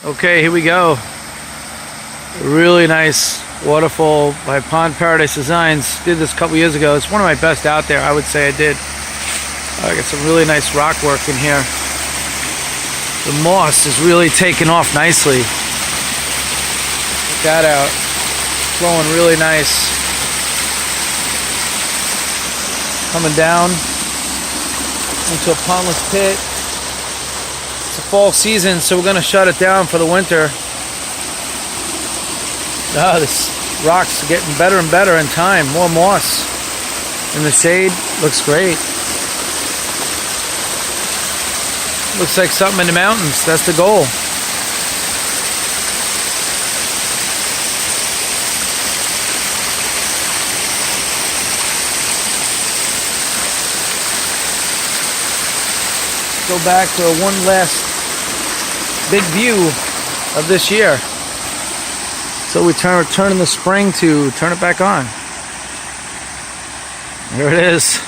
Okay, here we go. A really nice waterfall by Pond Paradise Designs. Did this a couple years ago. It's one of my best out there, I would say I did. I got some really nice rock work in here. The moss is really taking off nicely. Check that out. Flowing really nice. Coming down into a pondless pit. It's a fall season, so we're going to shut it down for the winter. This rock's getting better and better in time. More moss in the shade. Looks great. Looks like something in the mountains. That's the goal. Go back to one last big view of this year. So we return in the spring to turn it back on. There it is.